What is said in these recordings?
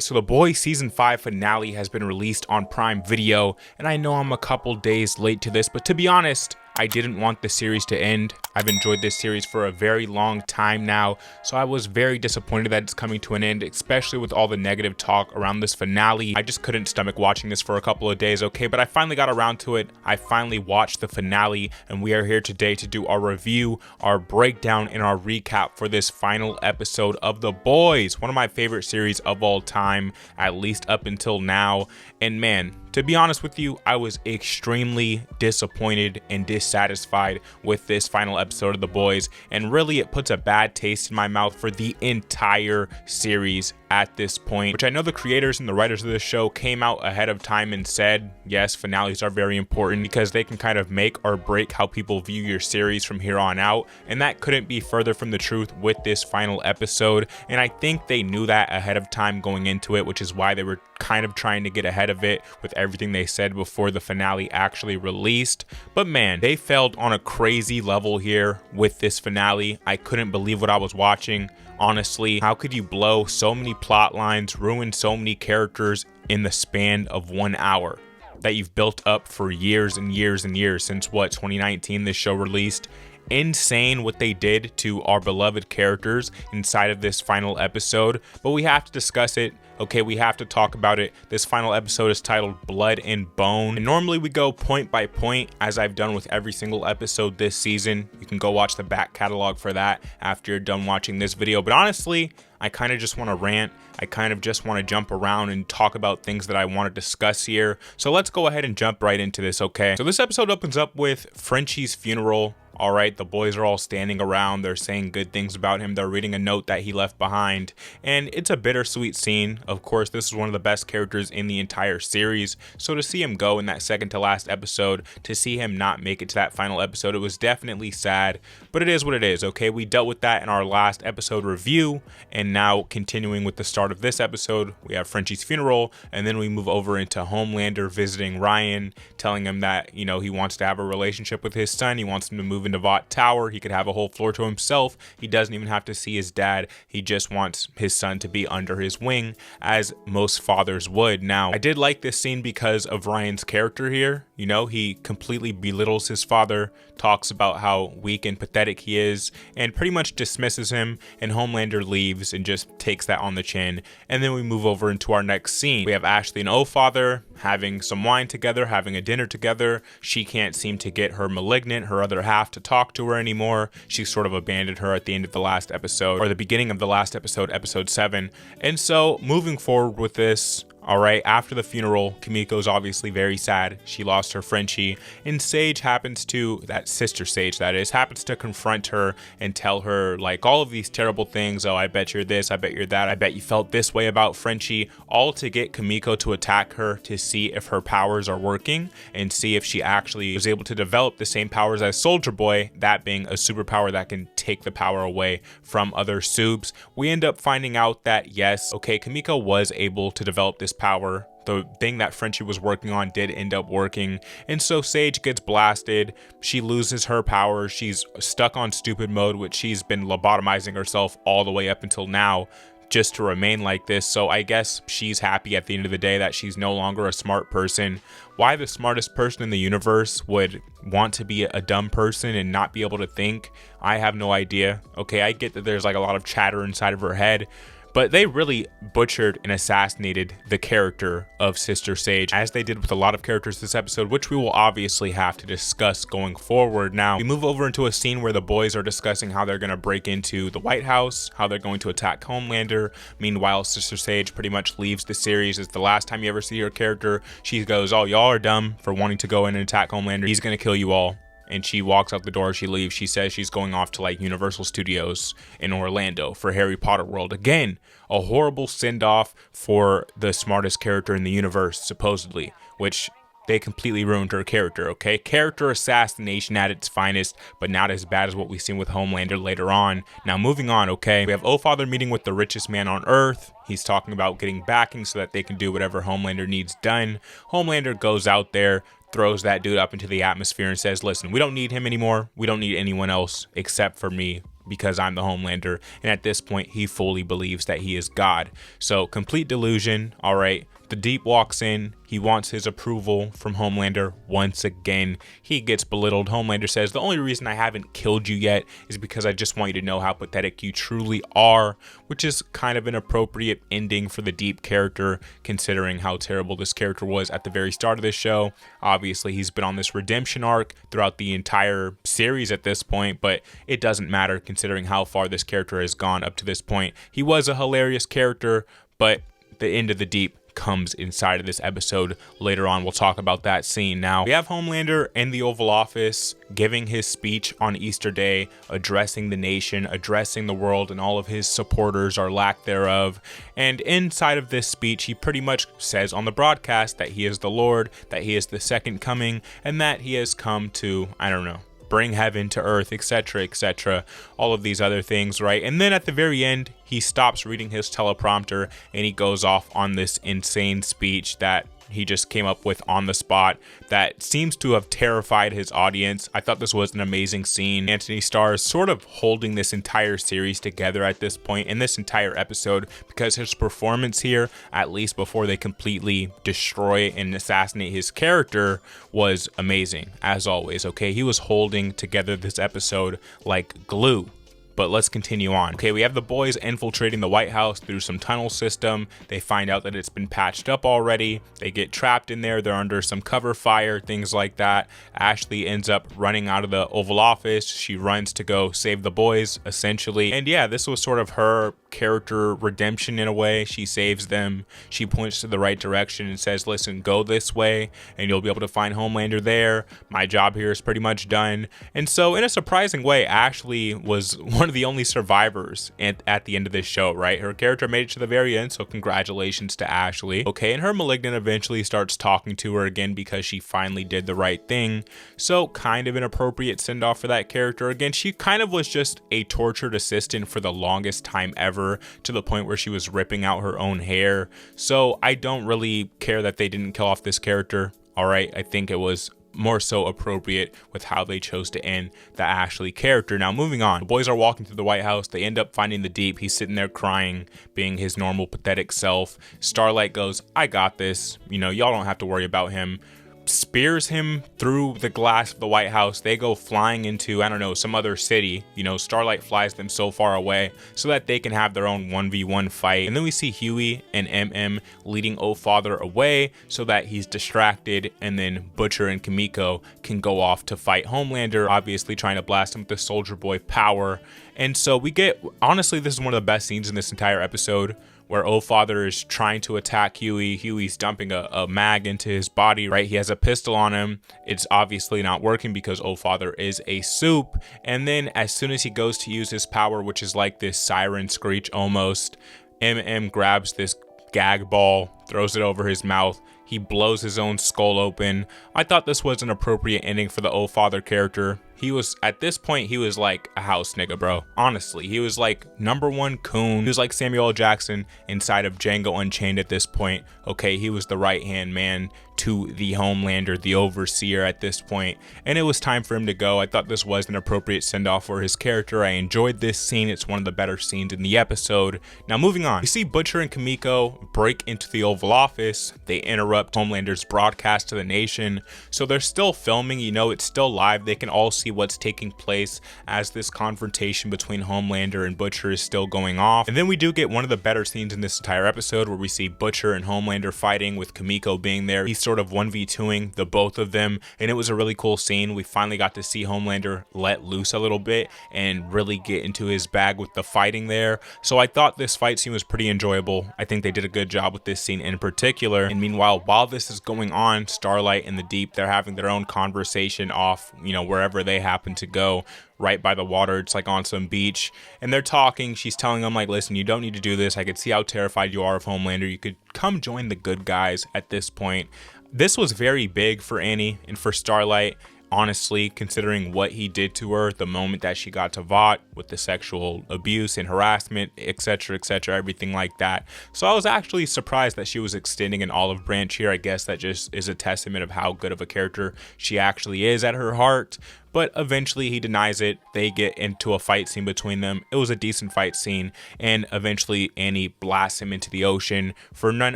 Alright, so The Boys Season 5 finale has been released on Prime Video, and I know I'm a couple days late to this, but to be honest, I didn't want the series to end. I've enjoyed this series for a very long time now, so I was very disappointed that it's coming to an end, especially with all the negative talk around this finale. I just couldn't stomach watching this for a couple of days, okay, but I finally got around to it. I finally watched the finale, and we are here today to do our review, our breakdown, and our recap for this final episode of The Boys, one of my favorite series of all time, at least up until now. And man, to be honest with you, I was extremely disappointed and dissatisfied with this final episode of The Boys, and really it puts a bad taste in my mouth for the entire series at this point, which I know the creators and the writers of this show came out ahead of time and said, yes, finales are very important because they can kind of make or break how people view your series from here on out, and that couldn't be further from the truth with this final episode, and I think they knew that ahead of time going into it, which is why they were kind of trying to get ahead of it with everything they said before the finale actually released. But man, they failed on a crazy level here with this finale. I couldn't believe what I was watching. Honestly, how could you blow so many plot lines, ruin so many characters in the span of 1 hour that you've built up for years and years and years since what, 2019 this show released? Insane what they did to our beloved characters inside of this final episode, but we have to discuss it. Okay, we have to talk about it. This final episode is titled Blood and Bone, and normally we go point by point as I've done with every single episode this season. You can go watch the back catalog for that after you're done watching this video, but honestly, I kind of just want to rant. I kind of just want to jump around and talk about things that I want to discuss here. So let's go ahead and jump right into this, okay? So this episode opens up with Frenchie's funeral. All right, the boys are all standing around. They're saying good things about him. They're reading a note that he left behind. And it's a bittersweet scene. Of course, this is one of the best characters in the entire series. So to see him go in that second to last episode, to see him not make it to that final episode, it was definitely sad. But it is what it is, okay? We dealt with that in our last episode review. And now continuing with the start of this episode, we have Frenchie's funeral. And then we move over into Homelander visiting Ryan, telling him that, you know, he wants to have a relationship with his son. He wants him to move into Vought Tower. He could have a whole floor to himself. He doesn't even have to see his dad. He just wants his son to be under his wing, as most fathers would. Now, I did like this scene because of Ryan's character here. You know, he completely belittles his father, talks about how weak and pathetic he is, and pretty much dismisses him, and Homelander leaves and just takes that on the chin. And then we move over into our next scene. We have Ashley and O-Father having some wine together, having a dinner together. She can't seem to get her malignant, her other half, to talk to her anymore. She sort of abandoned her at the end of the last episode, or the beginning of the last episode, episode 7. And so moving forward with this, all right, after the funeral, Kimiko's obviously very sad. She lost her Frenchie, and Sage happens to, that sister Sage that is, happens to confront her and tell her like all of these terrible things. Oh, I bet you're this, I bet you're that, I bet you felt this way about Frenchie, all to get Kimiko to attack her to see if her powers are working and see if she actually was able to develop the same powers as Soldier Boy, that being a superpower that can take the power away from other subs. We end up finding out that yes, okay, Kimiko was able to develop this power. The thing that Frenchie was working on did end up working, and so Sage gets blasted. She loses her power. She's stuck on stupid mode, which she's been lobotomizing herself all the way up until now just to remain like this. So I guess she's happy at the end of the day that she's no longer a smart person. Why the smartest person in the universe would want to be a dumb person and not be able to think, I have no idea. Okay, I get that there's like a lot of chatter inside of her head, but they really butchered and assassinated the character of Sister Sage, as they did with a lot of characters this episode, which we will obviously have to discuss going forward. Now, we move over into a scene where the boys are discussing how they're going to break into the White House, how they're going to attack Homelander. Meanwhile, Sister Sage pretty much leaves the series. It's the last time you ever see her character. She goes, oh, y'all are dumb for wanting to go in and attack Homelander. He's going to kill you all. And she walks out the door, she leaves. She says she's going off to like Universal Studios in Orlando for Harry Potter World. Again, a horrible send-off for the smartest character in the universe, supposedly, which they completely ruined her character, okay? Character assassination at its finest, but not as bad as what we've seen with Homelander later on. Now, moving on, okay? We have O-Father meeting with the richest man on Earth. He's talking about getting backing so that they can do whatever Homelander needs done. Homelander goes out there, throws that dude up into the atmosphere and says, listen, we don't need him anymore. We don't need anyone else except for me. because I'm the Homelander. And at this point, he fully believes that he is God. So complete delusion. All right. The Deep walks in. He wants his approval from Homelander once again. He gets belittled. Homelander says, the only reason I haven't killed you yet is because I just want you to know how pathetic you truly are, which is kind of an appropriate ending for the Deep character, considering how terrible this character was at the very start of this show. Obviously, he's been on this redemption arc throughout the entire series at this point, but it doesn't matter considering how far this character has gone up to this point. He was a hilarious character, but the end of the Deep comes inside of this episode. Later on, we'll talk about that scene. Now, we have Homelander in the Oval Office giving his speech on Easter Day, addressing the nation, addressing the world and all of his supporters or lack thereof. And inside of this speech, he pretty much says on the broadcast that he is the Lord, that he is the second coming, and that he has come to, I don't know, bring heaven to earth, etc., all of these other things, right? And then at the very end, he stops reading his teleprompter and he goes off on this insane speech that he just came up with on the spot that seems to have terrified his audience. I thought this was an amazing scene. Anthony Starr is sort of holding this entire series together at this point in this entire episode, because his performance here, at least before they completely destroy and assassinate his character, was amazing as always. Okay, he was holding together this episode like glue. But let's continue on. Okay, we have the boys infiltrating the White House through some tunnel system. They find out that it's been patched up already. They get trapped in there. They're under some cover fire, things like that. Ashley ends up running out of the Oval Office. She runs to go save the boys, essentially. And yeah, this was sort of her character redemption in a way. She saves them. She points to the right direction and says, listen, go this way and you'll be able to find Homelander there. My job here is pretty much done. And so in a surprising way, Ashley was one of the only survivors at the end of this show, right? Her character made it to the very end, so congratulations to Ashley. Okay, and her Malignant eventually starts talking to her again because she finally did the right thing. So kind of an appropriate send-off for that character. Again, she kind of was just a tortured assistant for the longest time ever, to the point where she was ripping out her own hair. So I don't really care that they didn't kill off this character. All right, I think it was more so appropriate with how they chose to end the Ashley character. Now, moving on, the boys are walking through the White House. They end up finding the Deep. He's sitting there crying, being his normal pathetic self. Starlight goes, I got this, y'all don't have to worry about him. Spears him through the glass of the White House. They go flying into, I don't know, some other city. Starlight flies them so far away so that they can have their own 1v1 fight. And then we see Huey and MM leading O-Father away so that he's distracted, and then Butcher and Kimiko can go off to fight Homelander, obviously trying to blast him with the Soldier Boy power. And so we get, honestly, this is one of the best scenes in this entire episode, where O-Father is trying to attack Huey. Huey's dumping a mag into his body, right? He has a pistol on him. It's obviously not working because O-Father is a soup. And then as soon as he goes to use his power, which is like this siren screech almost, MM grabs this gag ball, throws it over his mouth. He blows his own skull open. I thought this was an appropriate ending for the O-Father character. He was, at this point, he was like a house nigga, bro. Honestly, he was like #1 coon. He was like Samuel L. Jackson inside of Django Unchained at this point. Okay, he was the right-hand man to the Homelander, the overseer at this point, and it was time for him to go. I thought this was an appropriate send-off for his character. I enjoyed this scene. It's one of the better scenes in the episode. Now, moving on, we see Butcher and Kimiko break into the Oval Office. They interrupt Homelander's broadcast to the nation. So they're still filming, it's still live. They can all see what's taking place as this confrontation between Homelander and Butcher is still going off. And then we do get one of the better scenes in this entire episode, where we see Butcher and Homelander fighting with Kimiko being there. He's sort of 1v2ing the both of them, and it was a really cool scene. We finally got to see Homelander let loose a little bit and really get into his bag with the fighting there. So I thought this fight scene was pretty enjoyable. I think they did a good job with this scene in particular. And meanwhile, while this is going on, Starlight and the Deep, they're having their own conversation off, wherever they happen to go, right by the water. It's like on some beach, and they're talking. She's telling them, like, listen, you don't need to do this. I could see how terrified you are of Homelander. You could come join the good guys at this point. This was very big for Annie and for Starlight, honestly, considering what he did to her the moment that she got to Vought with the sexual abuse and harassment, etc., everything like that. So I was actually surprised that she was extending an olive branch here. I guess that just is a testament of how good of a character she actually is at her heart. but eventually he denies it. They get into a fight scene between them. It was a decent fight scene, and eventually Annie blasts him into the ocean for none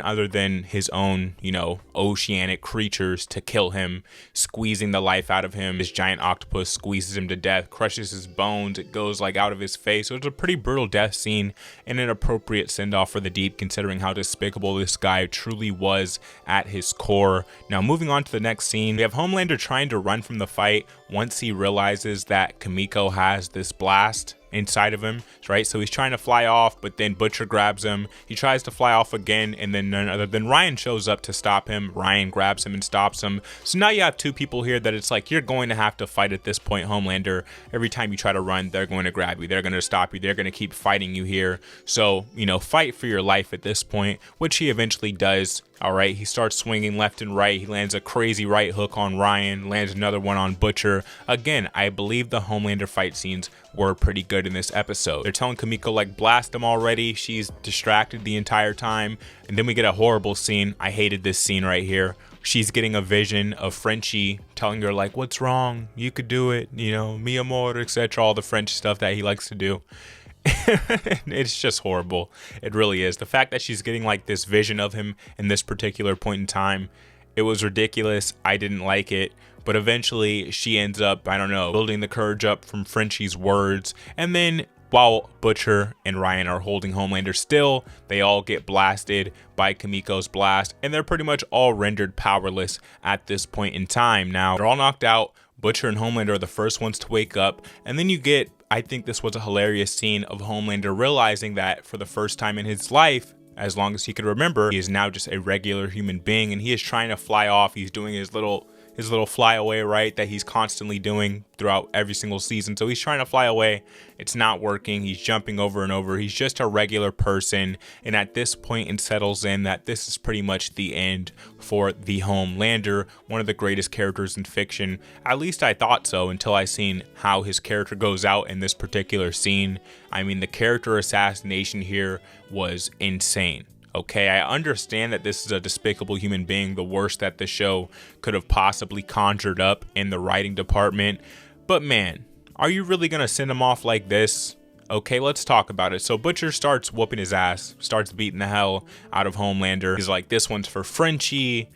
other than his own, oceanic creatures to kill him, squeezing the life out of him. This giant octopus squeezes him to death, crushes his bones, it goes like out of his face. So it's a pretty brutal death scene and an appropriate send-off for the Deep, considering how despicable this guy truly was at his core. Now moving on to the next scene, we have Homelander trying to run from the fight once he realizes that Kimiko has this blast inside of him, right? So he's trying to fly off, but then Butcher grabs him. He tries to fly off again, and then none other than Ryan shows up to stop him. Ryan grabs him and stops him. So now you have two people here that it's like, you're going to have to fight at this point, Homelander. Every time you try to run, they're going to grab you. They're going to stop you. They're going to keep fighting you here. So, fight for your life at this point, which he eventually does. All right, he starts swinging left and right. He lands a crazy right hook on Ryan, lands another one on Butcher. Again, I believe the Homelander fight scenes were pretty good in this episode. They're telling Kimiko, like, blast him already. She's distracted the entire time. And then we get a horrible scene. I hated this scene right here. She's getting a vision of Frenchie telling her, like, what's wrong? You could do it, mi amor, etc. All the French stuff that he likes to do. It's just horrible. It really is. The fact that she's getting like this vision of him in this particular point in time, it was ridiculous. I didn't like it. But eventually she ends up, I don't know, building the courage up from Frenchie's words. And then while Butcher and Ryan are holding Homelander still, they all get blasted by Kimiko's blast. And they're pretty much all rendered powerless at this point in time. Now, they're all knocked out. Butcher and Homelander are the first ones to wake up. And then you get, I think this was a hilarious scene of Homelander realizing that for the first time in his life, as long as he could remember, he is now just a regular human being, and he is trying to fly off. He's doing his little flyaway, right, that he's constantly doing throughout every single season. So he's trying to fly away. It's not working. He's jumping over and over. He's just a regular person. And at this point, it settles in that this is pretty much the end for the Homelander, one of the greatest characters in fiction. At least I thought so until I seen how his character goes out in this particular scene. I mean, the character assassination here was insane. Okay, I understand that this is a despicable human being, the worst that the show could have possibly conjured up in the writing department. But man, are you really going to send him off like this? Okay, let's talk about it. So Butcher starts whooping his ass, starts beating the hell out of Homelander. He's like, this one's for Frenchie,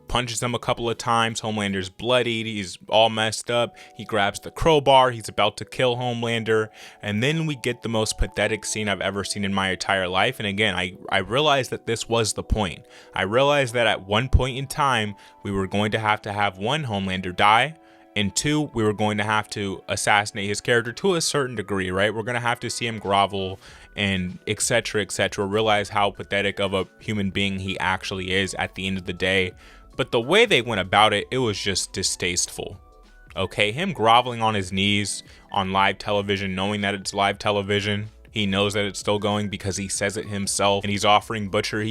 punches him a couple of times. Homelander's bloodied. He's all messed up. He grabs the crowbar. He's about to kill Homelander. And then we get the most pathetic scene I've ever seen in my entire life. And again, I realized that this was the point. I realized that at one point in time, we were going to have one Homelander die. And two, we were going to have to assassinate his character to a certain degree, right? We're going to have to see him grovel and etc., realize how pathetic of a human being he actually is at the end of the day. But the way they went about it, it was just distasteful. Okay, him groveling on his knees on live television, knowing that it's live television. He knows that it's still going because he says it himself, and he's telling Butcher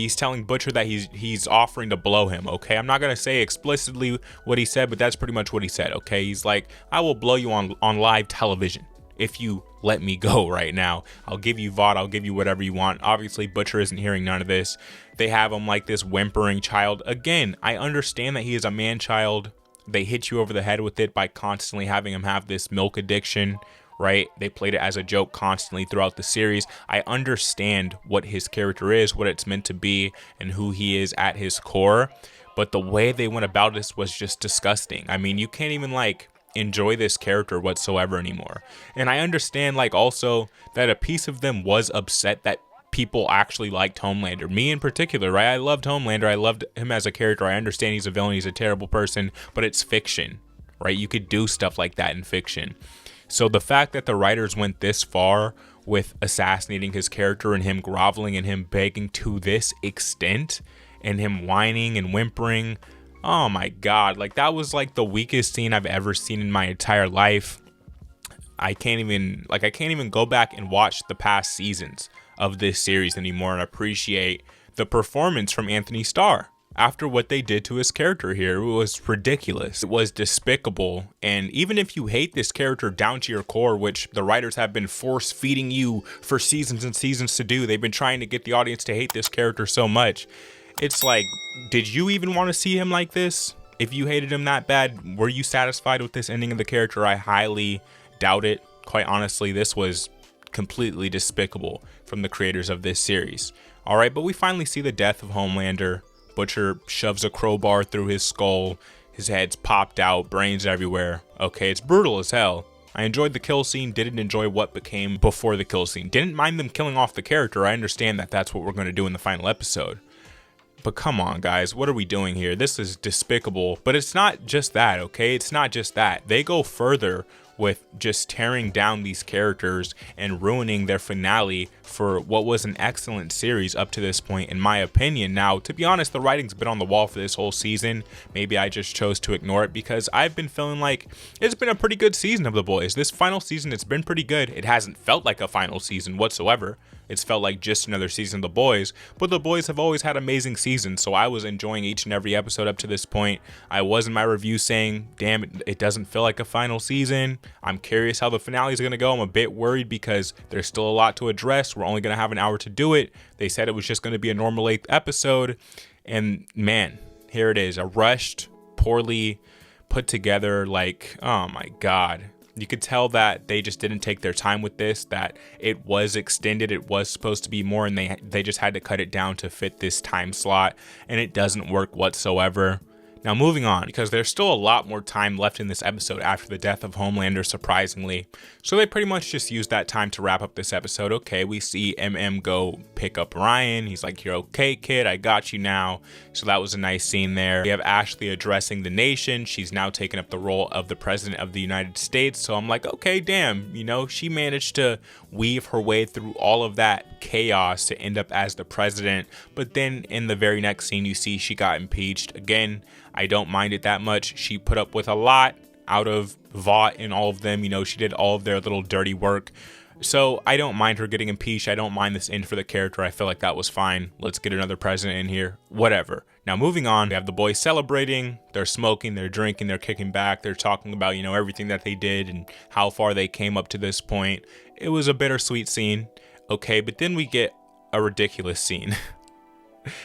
that he's offering to blow him, okay? I'm not going to say explicitly what he said, but that's pretty much what he said, okay? He's like, I will blow you on live television if you let me go right now. I'll give you VOD, I'll give you whatever you want. Obviously, Butcher isn't hearing none of this. They have him like this whimpering child. Again, I understand that he is a man-child. They hit you over the head with it by constantly having him have this milk addiction, right? They played it as a joke constantly throughout the series. I understand what his character is, what it's meant to be, and who he is at his core. But the way they went about this was just disgusting. I mean, you can't even enjoy this character whatsoever anymore. And I understand also that a piece of them was upset that people actually liked Homelander. Me in particular, right? I loved Homelander. I loved him as a character. I understand he's a villain. He's a terrible person, but it's fiction, right? You could do stuff like that in fiction. So the fact that the writers went this far with assassinating his character and him groveling and him begging to this extent and him whining and whimpering, oh my God, that was the weakest scene I've ever seen in my entire life. I can't even go back and watch the past seasons of this series anymore and appreciate the performance from Anthony Starr. After what they did to his character here, it was ridiculous. It was despicable. And even if you hate this character down to your core, which the writers have been force feeding you for seasons and seasons to do, they've been trying to get the audience to hate this character so much. It's did you even want to see him like this? If you hated him that bad, were you satisfied with this ending of the character? I highly doubt it. Quite honestly, this was completely despicable from the creators of this series. All right, but we finally see the death of Homelander. Butcher shoves a crowbar through his skull. His head's popped out, brains everywhere. Okay, it's brutal as hell. I enjoyed the kill scene, didn't enjoy what became before the kill scene. Didn't mind them killing off the character. I understand that that's what we're going to do in the final episode. But come on, guys, what are we doing here? This is despicable. But it's not just that, okay? It's not just that. They go further with just tearing down these characters and ruining their finale for what was an excellent series up to this point, in my opinion. Now, to be honest, the writing's been on the wall for this whole season. Maybe I just chose to ignore it because I've been feeling like it's been a pretty good season of The Boys. This final season, it's been pretty good. It hasn't felt like a final season whatsoever. It's felt like just another season of The Boys, but The Boys have always had amazing seasons, so I was enjoying each and every episode up to this point. I was in my review saying, damn, it doesn't feel like a final season. I'm curious how the finale is going to go. I'm a bit worried because there's still a lot to address. We're only going to have an hour to do it. They said it was just going to be a normal 8th episode, and man, here it is, a rushed, poorly put together, like, oh my God. You could tell that they just didn't take their time with this, that it was extended, it was supposed to be more, and they just had to cut it down to fit this time slot, and it doesn't work whatsoever. Now moving on, because there's still a lot more time left in this episode after the death of Homelander, surprisingly. So they pretty much just used that time to wrap up this episode. Okay, we see MM go pick up Ryan. He's like, you're okay, kid, I got you now. So that was a nice scene there. We have Ashley addressing the nation. She's now taken up the role of the President of the United States. So I'm like, okay, damn, you know, she managed to weave her way through all of that chaos to end up as the president. But then in the very next scene, you see she got impeached again. I don't mind it that much. She put up with a lot out of Vought and all of them. You know, she did all of their little dirty work. So I don't mind her getting impeached. I don't mind this end for the character. I feel like that was fine. Let's get another president in here. Whatever. Now moving on, we have the boys celebrating. They're smoking, they're drinking, they're kicking back. They're talking about, you know, everything that they did and how far they came up to this point. It was a bittersweet scene. Okay, but then we get a ridiculous scene.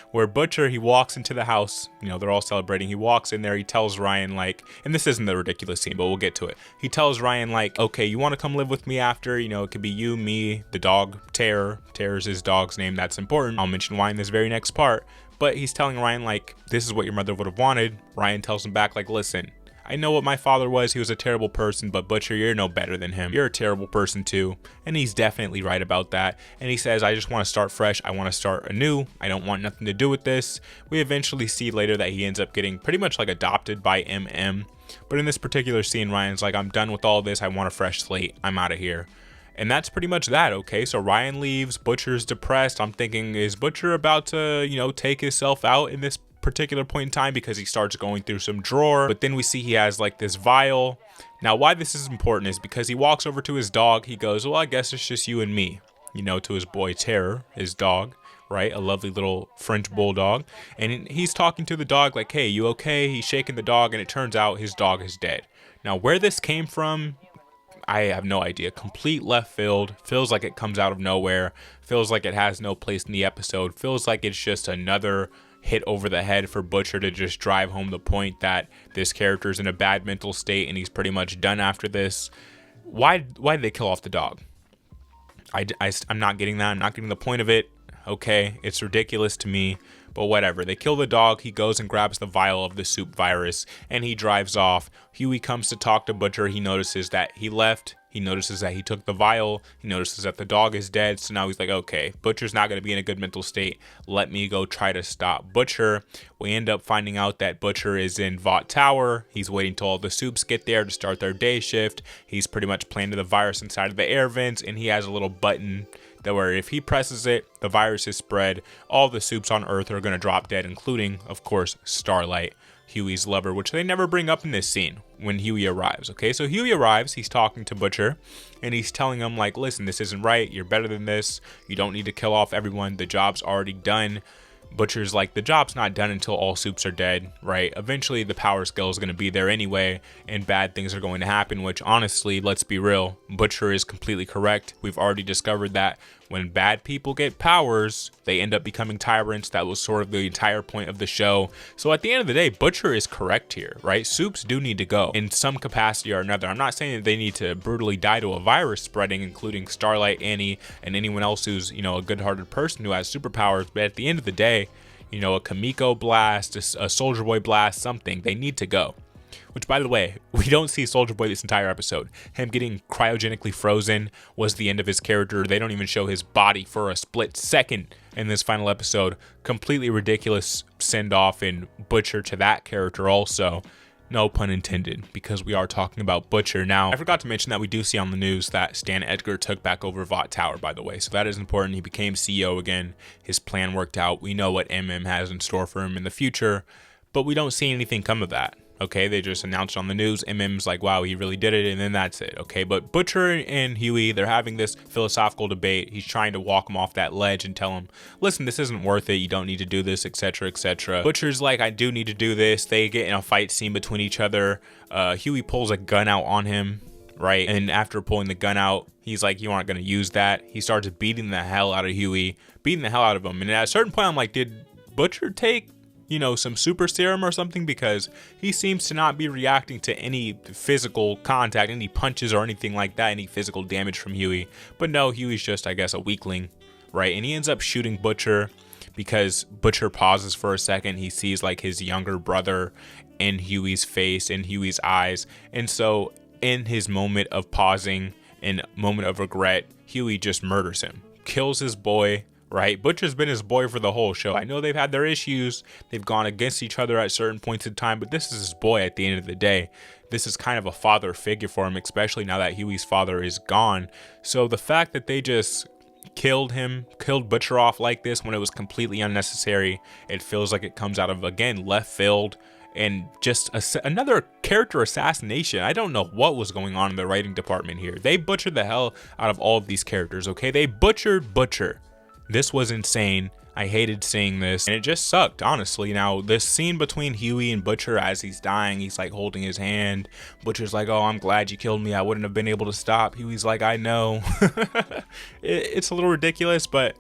Where Butcher, he walks into the house, you know, they're all celebrating. He walks in there, he tells Ryan, like, and this isn't the ridiculous scene, but we'll get to it. He tells Ryan, like, okay, you want to come live with me after? You know, it could be you, me, the dog, Terror. Terror's his dog's name. That's important. I'll mention why in this very next part. But he's telling Ryan, like, this is what your mother would have wanted. Ryan tells him back, like, listen, I know what my father was. He was a terrible person, but Butcher, you're no better than him. You're a terrible person too. And he's definitely right about that. And he says, I just want to start fresh. I want to start anew. I don't want nothing to do with this. We eventually see later that he ends up getting pretty much like adopted by MM. But in this particular scene, Ryan's like, I'm done with all this. I want a fresh slate. I'm out of here. And that's pretty much that, okay? So Ryan leaves. Butcher's depressed. I'm thinking, is Butcher about to, you know, take himself out in this particular point in time, because he starts going through some drawer. But then we see he has like this vial. Now why this is important is because he walks over to his dog. He goes, well, I guess it's just you and me, you know, to his boy Terror, his dog, right? A lovely little French bulldog. And he's talking to the dog like, hey, you okay? He's shaking the dog, and it turns out his dog is dead. Now where this came from, I have no idea. Complete left field. Feels like it comes out of nowhere. Feels like it has no place in the episode. Feels like it's just another hit over the head for Butcher to just drive home the point that this character's in a bad mental state and he's pretty much done after this. Why did they kill off the dog? I'm not getting that. I'm not getting the point of it. Okay, it's ridiculous to me, but whatever. They kill the dog. He goes and grabs the vial of the soup virus and he drives off. Huey comes to talk to Butcher. He notices that he left. He notices that he took the vial. He notices that the dog is dead. So now he's like, okay, Butcher's not going to be in a good mental state. Let me go try to stop Butcher. We end up finding out that Butcher is in Vought Tower. He's waiting till all the soups get there to start their day shift. He's pretty much planted the virus inside of the air vents, and he has a little button that where if he presses it, the virus is spread. All the soups on Earth are going to drop dead, including, of course, Starlight, Huey's lover, which they never bring up in this scene when Huey arrives. Okay, so Huey arrives, he's talking to Butcher, and he's telling him, like, listen, this isn't right, you're better than this, you don't need to kill off everyone, the job's already done. Butcher's like, the job's not done until all soups are dead, right? Eventually the power scale is going to be there anyway, and bad things are going to happen, which honestly, let's be real, Butcher is completely correct. We've already discovered that When bad people get powers, they end up becoming tyrants. That was sort of the entire point of the show. So at the end of the day, Butcher is correct here, right? Supes do need to go in some capacity or another. I'm not saying that they need to brutally die to a virus spreading, including Starlight, Annie, and anyone else who's, you know, a good-hearted person who has superpowers. But at the end of the day, you know, a Kamiko blast, a Soldier Boy blast, something, they need to go. Which, by the way, we don't see Soldier Boy this entire episode. Him getting cryogenically frozen was the end of his character. They don't even show his body for a split second in this final episode. Completely ridiculous send-off and Butcher to that character also. No pun intended, because we are talking about Butcher. Now, I forgot to mention that we do see on the news that Stan Edgar took back over Vought Tower, by the way. So that is important. He became CEO again. His plan worked out. We know what MM has in store for him in the future, but we don't see anything come of that. Okay, they just announced on the news. MM's like, wow, he really did it, and then that's it. Okay, but Butcher and Huey, they're having this philosophical debate. He's trying to walk him off that ledge and tell him, listen, this isn't worth it. You don't need to do this, etc., etc. Butcher's like, I do need to do this. They get in a fight scene between each other. Huey pulls a gun out on him, right? And after pulling the gun out, he's like, you aren't going to use that. He starts beating the hell out of Huey, beating the hell out of him. And at a certain point, I'm like, did Butcher take, you know, some super serum or something? Because he seems to not be reacting to any physical contact, any punches or anything like that, any physical damage from Huey. But no, Huey's just, I guess, a weakling, right? And he ends up shooting Butcher because Butcher pauses for a second. He sees like his younger brother in Huey's face, in Huey's eyes. And so in his moment of pausing and moment of regret, Huey just murders him, kills his boy. Right? Butcher's been his boy for the whole show. I know they've had their issues. They've gone against each other at certain points in time, but this is his boy at the end of the day. This is kind of a father figure for him, especially now that Huey's father is gone. So the fact that they just killed Butcher off like this when it was completely unnecessary, it feels like it comes out of, again, left field and just another character assassination. I don't know what was going on in the writing department here. They butchered the hell out of all of these characters, okay? They butchered Butcher. This was insane. I hated seeing this, and it just sucked, honestly. Now, this scene between Huey and Butcher as he's dying, he's like holding his hand. Butcher's like, oh, I'm glad you killed me. I wouldn't have been able to stop. Huey's like, I know. It's a little ridiculous, but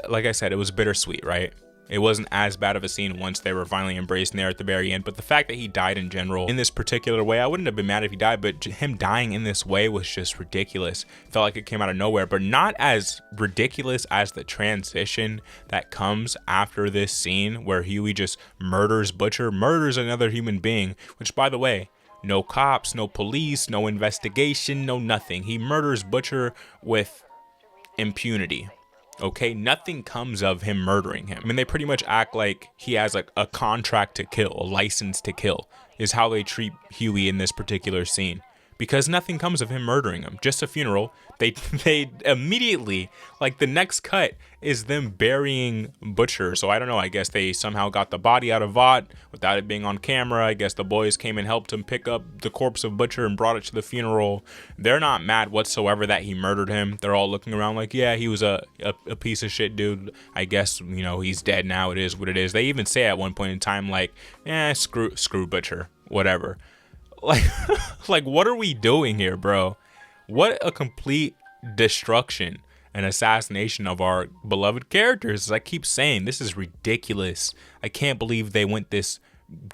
like I said, it was bittersweet, right? It wasn't as bad of a scene once they were finally embraced there at the very end. But the fact that he died in general in this particular way, I wouldn't have been mad if he died, but him dying in this way was just ridiculous. Felt like it came out of nowhere, but not as ridiculous as the transition that comes after this scene where Huey just murders Butcher, murders another human being, which, by the way, no cops, no police, no investigation, no nothing. He murders Butcher with impunity. Okay, nothing comes of him murdering him. I mean, they pretty much act like he has like a contract to kill, a license to kill, is how they treat Huey in this particular scene. Because nothing comes of him murdering him, just a funeral. They immediately, like the next cut is them burying Butcher. So I don't know, I guess they somehow got the body out of Vought without it being on camera. I guess the boys came and helped him pick up the corpse of Butcher and brought it to the funeral. They're not mad whatsoever that he murdered him. They're all looking around like, yeah, he was a piece of shit dude. I guess, you know, he's dead now. It is what it is. They even say at one point in time, like, screw Butcher, whatever. Like what are we doing here, bro? What a complete destruction and assassination of our beloved characters. As I keep saying, this is ridiculous. I can't believe they went this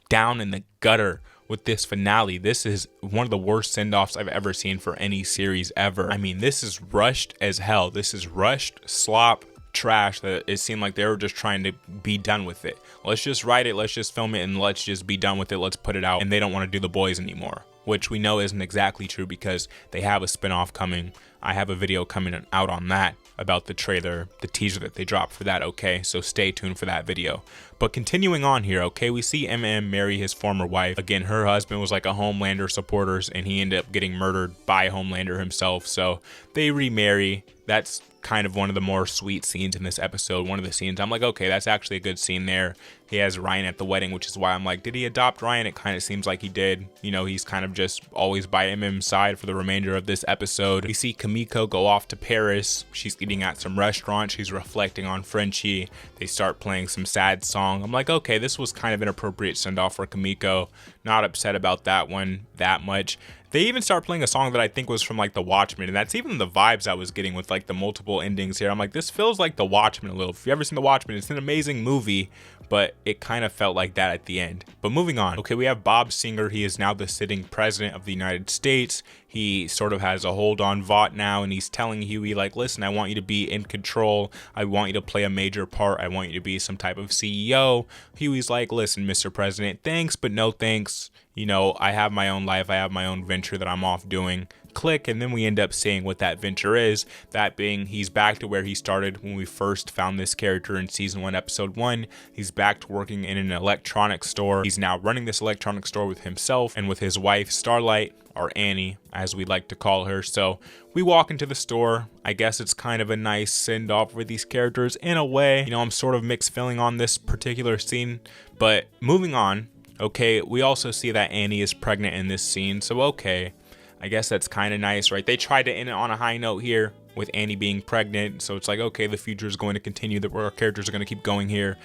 down in the gutter with this finale. This is one of the worst send-offs I've ever seen for any series ever. I mean, this is rushed as hell. This is rushed slop trash that it seemed like they were just trying to be done with it. Let's just write it, let's just film it, and let's just be done with it. Let's put it out. And they don't want to do The Boys anymore, which we know isn't exactly true because they have a spinoff coming. I have a video coming out on that about the trailer, the teaser that they dropped for that, okay? So stay tuned for that video. But continuing on here, okay, we see MM marry his former wife. Again, her husband was like a Homelander supporter, and he ended up getting murdered by Homelander himself. So they remarry. That's kind of one of the more sweet scenes in this episode. One of the scenes I'm like, okay, that's actually a good scene there. He has Ryan at the wedding, which is why I'm like, did he adopt Ryan? It kind of seems like he did. You know, he's kind of just always by MM's side for the remainder of this episode. We see Kamiko go off to Paris. She's eating at some restaurant. She's reflecting on Frenchie. They start playing some sad song. I'm like, okay, this was kind of an appropriate send-off for Kamiko. Not upset about that one that much. They even start playing a song that I think was from like The Watchmen, and that's even the vibes I was getting with like the multiple endings here. I'm like, this feels like The Watchmen a little. If you've ever seen The Watchmen, it's an amazing movie, but it kind of felt like that at the end. But moving on. Okay, we have Bob Singer. He is now the sitting president of the United States. He sort of has a hold on Vought now, and he's telling Huey like, listen, I want you to be in control. I want you to play a major part. I want you to be some type of CEO. Huey's like, listen, Mr. President, thanks, but no thanks. You know, I have my own life. I have my own venture that I'm off doing. Click, and then we end up seeing what that venture is. That being, he's back to where he started when we first found this character in season 1, episode 1. He's back to working in an electronics store. He's now running this electronics store with himself and with his wife, Starlight, or Annie, as we like to call her. So we walk into the store. I guess it's kind of a nice send off for these characters in a way. You know, I'm sort of mixed feeling on this particular scene, but moving on. Okay, we also see that Annie is pregnant in this scene, so okay, I guess that's kind of nice, right? They tried to end it on a high note here with Annie being pregnant, so it's like, okay, the future is going to continue, that our characters are going to keep going here.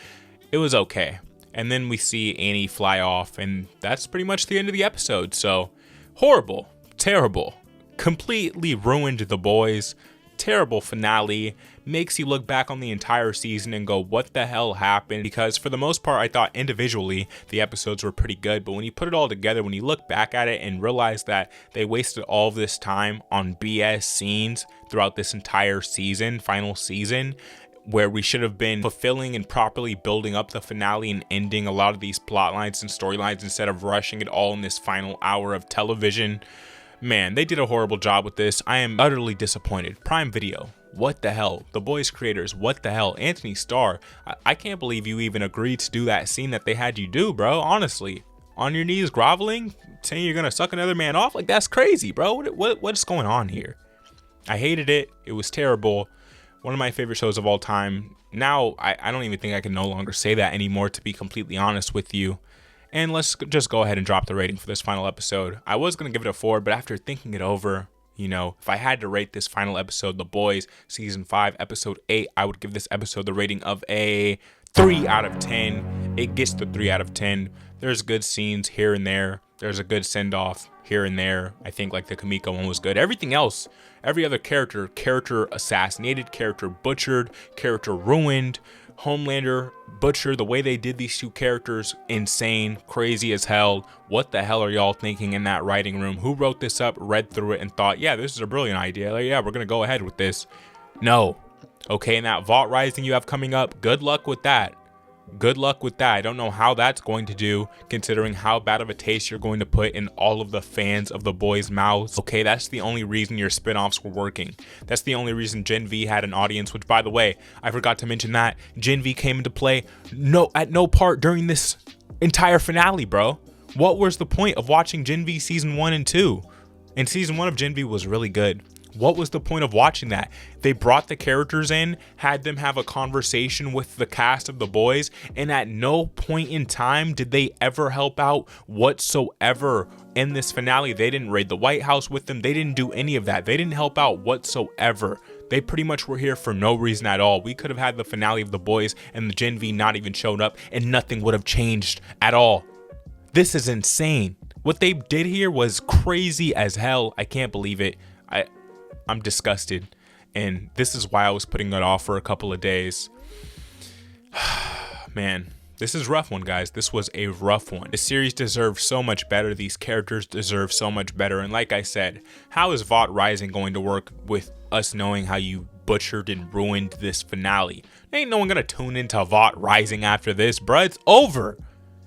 It was okay. And then we see Annie fly off, and that's pretty much the end of the episode. So horrible, terrible, completely ruined the boys. Terrible finale, makes you look back on the entire season and go, what the hell happened? Because for the most part, I thought individually the episodes were pretty good, but when you put it all together, when you look back at it and realize that they wasted all of this time on BS scenes throughout this entire season, final season, where we should have been fulfilling and properly building up the finale and ending a lot of these plot lines and storylines instead of rushing it all in this final hour of television. Man, they did a horrible job with this. I am utterly disappointed. Prime Video, what the hell? The Boys creators, what the hell? Anthony Starr, I can't believe you even agreed to do that scene that they had you do, bro. Honestly, on your knees groveling, saying you're gonna suck another man off? Like, that's crazy, bro. What's going on here? I hated it. It was terrible. One of my favorite shows of all time. Now, I don't even think I can no longer say that anymore, to be completely honest with you. And let's just go ahead and drop the rating for this final episode. I was going to give it a 4, but after thinking it over, you know, if I had to rate this final episode, The Boys, Season 5, Episode 8, I would give this episode the rating of a 3 out of 10. It gets the 3 out of 10. There's good scenes here and there. There's a good send-off here and there. I think like the Kamiko one was good. Everything else, every other character assassinated, character butchered, character ruined, Homelander, Butcher, the way they did these two characters, insane, crazy as hell. What the hell are y'all thinking in that writing room? Who wrote this up, read through it, and thought, yeah, this is a brilliant idea. Like, yeah, we're going to go ahead with this. No. Okay, and that Vought Rising you have coming up, good luck with that. Good luck with that. I don't know how that's going to do, considering how bad of a taste you're going to put in all of the fans of The Boys' mouths. Okay, that's the only reason your spinoffs were working. That's the only reason Gen V had an audience, which, by the way, I forgot to mention that Gen V came into play at no part during this entire finale, bro. What was the point of watching Gen V season 1 and 2? And season 1 of Gen V was really good. What was the point of watching that? They brought the characters in, had them have a conversation with the cast of The Boys, and at no point in time did they ever help out whatsoever in this finale. They didn't raid the White House with them. They didn't do any of that. They didn't help out whatsoever. They pretty much were here for no reason at all. We could have had the finale of The Boys and the Gen V not even showed up, and nothing would have changed at all. This is insane. What they did here was crazy as hell. I can't believe it. I'm disgusted, and this is why I was putting it off for a couple of days. Man, this is a rough one, guys. This was a rough one. The series deserves so much better. These characters deserve so much better. And like I said, how is Vought Rising going to work with us knowing how you butchered and ruined this finale? Ain't no one gonna tune into Vought Rising after this, bruh. It's over.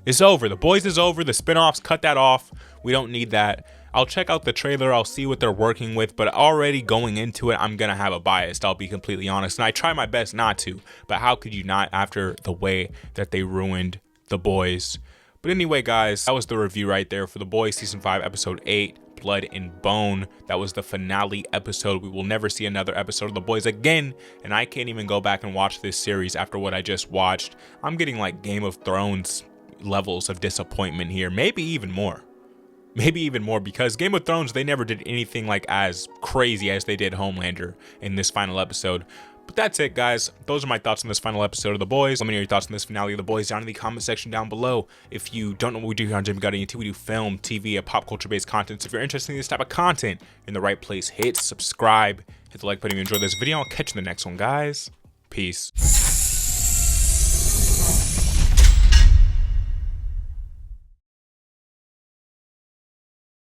It's over. The Boys is over. The spinoffs, cut that off. We don't need that. I'll check out the trailer, I'll see what they're working with, but already going into it, I'm gonna have a bias, I'll be completely honest, and I try my best not to, but how could you not after the way that they ruined The Boys? But anyway, guys, that was the review right there for The Boys Season 5, Episode 8, Blood and Bone. That was the finale episode. We will never see another episode of The Boys again, and I can't even go back and watch this series after what I just watched. I'm getting like Game of Thrones levels of disappointment here, maybe even more. Because Game of Thrones, they never did anything like as crazy as they did Homelander in this final episode. But that's it, guys. Those are my thoughts on this final episode of The Boys. Let me know your thoughts on this finale of The Boys down in the comment section down below. If you don't know what we do here on Jimmy Got Into, we do film, TV, and pop culture-based content. So if you're interested in this type of content, you're in the right place. Hit subscribe, hit the like button if you enjoyed this video. I'll catch you in the next one, guys. Peace.